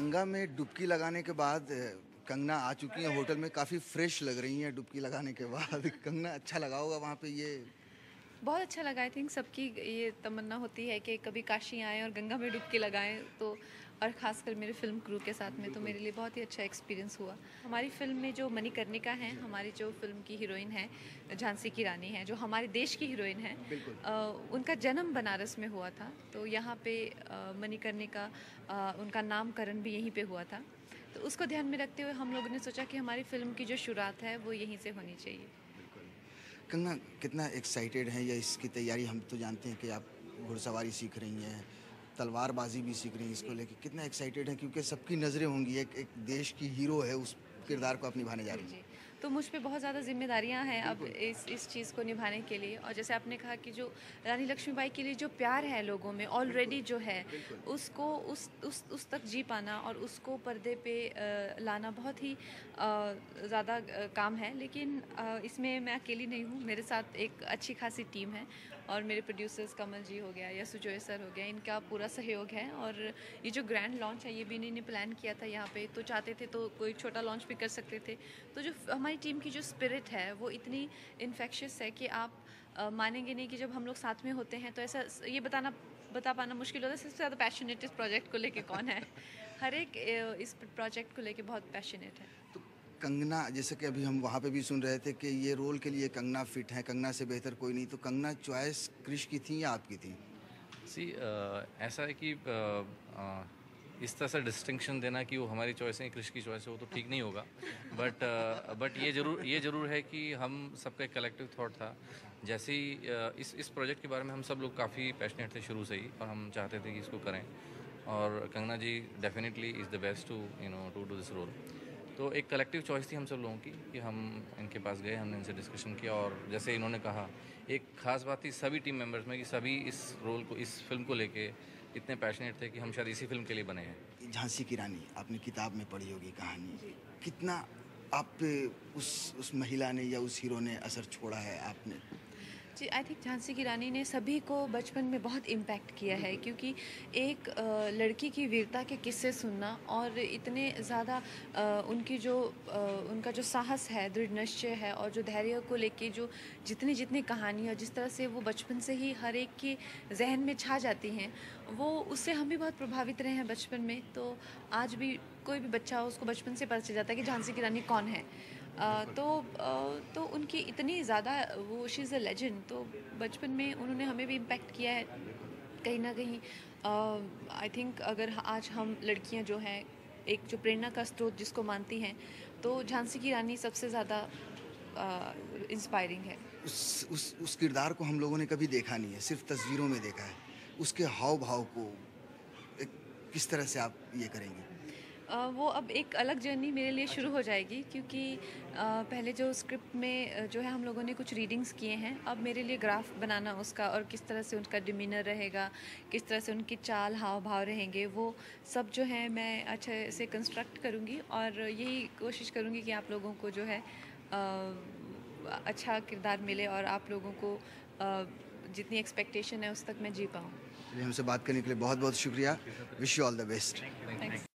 गंगा में डुबकी लगाने के बाद कंगना आ चुकी हैं होटल में, काफ़ी फ्रेश लग रही हैं डुबकी लगाने के बाद। कंगना, अच्छा लगा होगा वहाँ पे ये? बहुत अच्छा लगा। आई थिंक सबकी ये तमन्ना होती है कि कभी काशी आएँ और गंगा में डुबकी लगाएँ, तो और ख़ासकर मेरे फ़िल्म क्रू के साथ में, तो मेरे लिए बहुत ही अच्छा एक्सपीरियंस हुआ। हमारी फ़िल्म में जो मणिकर्णिका हैं, हमारी जो फ़िल्म की हीरोइन हैं, झांसी की रानी हैं, जो हमारे देश की हीरोइन हैं, बिल्कुल। उनका जन्म बनारस में हुआ था। तो यहाँ पे मणिकर्णिका, उनका नामकरण भी यहीं पे हुआ था। तो उसको ध्यान में रखते हुए हम लोगों ने सोचा कि हमारी फ़िल्म की जो शुरुआत है, वो यहीं से होनी चाहिए। बिल्कुल। कंगना, कितना एक्साइटेड हैं या इसकी तैयारी? हम तो जानते हैं कि आप घुड़सवारी सीख रही हैं, तलवारबाजी भी सीख रही हैं, इसको जी। लेके कितना एक्साइटेड हैं? क्योंकि सबकी नज़रें होंगी, एक एक देश की हीरो है, उस जी। किरदार को आप निभाने जा जी, रही हैं। जी। तो मुझ पे बहुत ज़्यादा ज़िम्मेदारियाँ हैं अब बिल्कुल। इस चीज़ को निभाने के लिए, और जैसे आपने कहा कि जो रानी लक्ष्मीबाई के लिए जो प्यार है लोगों में बिल्कुल। ऑलरेडी जो है, बिल्कुल। उसको उस तक जी पाना और उसको पर्दे पे लाना बहुत ही ज़्यादा काम है। लेकिन इसमें मैं अकेली नहीं हूँ, मेरे साथ एक अच्छी खासी टीम है, और मेरे प्रोड्यूसर्स कमल जी हो गया या सुजोय सर हो गया, इनका पूरा सहयोग है। और ये जो ग्रैंड लॉन्च है, ये भी इन्हीं ने प्लान किया था यहाँ पे, तो चाहते थे तो कोई छोटा लॉन्च भी कर सकते थे। तो जो हमारी टीम की जो स्पिरिट है, वो इतनी इन्फेक्शियस है कि आप मानेंगे नहीं कि जब हम लोग साथ में होते हैं तो ऐसा ये बता पाना मुश्किल होता है सबसे ज़्यादा पैशनेट इस प्रोजेक्ट को लेके कौन है। हर एक इस प्रोजेक्ट को लेके बहुत पैशनेट है। तो कंगना, जैसे कि अभी हम वहाँ पे भी सुन रहे थे कि ये रोल के लिए कंगना फिट है, कंगना से बेहतर कोई नहीं, तो कंगना चॉइस क्रिश की थी या आपकी थी? सी ऐसा है कि इस तरह से डिस्टिंक्शन देना कि वो हमारी चॉइस है, क्रिश की चॉइस है, वो तो ठीक नहीं होगा। बट ये ज़रूर है कि हम सबका एक कलेक्टिव थॉट था। जैसे ही इस प्रोजेक्ट के बारे में हम सब लोग काफ़ी पैशनेट थे शुरू से ही, और हम चाहते थे कि इसको करें, और Kangana ji definitely is the best to do this role. तो एक कलेक्टिव चॉइस थी हम सब लोगों की कि हम इनके पास गए, हमने इनसे डिस्कशन किया, और जैसे इन्होंने कहा, एक ख़ास बात थी सभी टीम मेंबर्स में कि सभी इस रोल को, इस फिल्म को लेके इतने पैशनेट थे कि हम शायद इसी फिल्म के लिए बने हैं। झांसी की रानी आपने किताब में पढ़ी होगी कहानी, जी। कितना आप पे उस महिला ने या उस हीरो ने असर छोड़ा है आपने? जी, आई थिंक झांसी की रानी ने सभी को बचपन में बहुत इम्पैक्ट किया है, क्योंकि एक लड़की की वीरता के किस्से सुनना और इतने ज़्यादा उनका जो साहस है, दृढ़ निश्चय है, और जो धैर्य को लेके जो जितनी जितनी कहानियाँ जिस तरह से वो बचपन से ही हर एक के जहन में छा जाती हैं, वो उससे हम भी बहुत प्रभावित रहे हैं बचपन में। तो आज भी कोई भी बच्चा हो, उसको बचपन से पता चल जाता है कि झांसी की रानी कौन है। तो उनकी इतनी ज़्यादा, वो शी इज़ अ लेजेंड, तो बचपन में उन्होंने हमें भी इम्पेक्ट किया है कहीं ना कहीं। आई थिंक अगर आज हम लड़कियां जो हैं, एक जो प्रेरणा का स्रोत जिसको मानती हैं, तो झांसी की रानी सबसे ज़्यादा इंस्पायरिंग है। उस किरदार को हम लोगों ने कभी देखा नहीं है, सिर्फ तस्वीरों में देखा है। उसके हाव भाव को एक, किस तरह से आप ये करेंगे? वो अब एक अलग जर्नी मेरे लिए शुरू हो जाएगी, क्योंकि पहले जो स्क्रिप्ट में जो है हम लोगों ने कुछ रीडिंग्स किए हैं, अब मेरे लिए ग्राफ बनाना उसका, और किस तरह से उनका डिमीनर रहेगा, किस तरह से उनकी चाल हाव भाव रहेंगे, वो सब जो है मैं अच्छे से कंस्ट्रक्ट करूँगी, और यही कोशिश करूँगी कि आप लोगों को जो है अच्छा किरदार मिले, और आप लोगों को जितनी एक्सपेक्टेशन है उस तक मैं जी पाऊँ। चलिए, हमसे बात करने के लिए बहुत बहुत शुक्रिया। Wish you all the best. Thanks.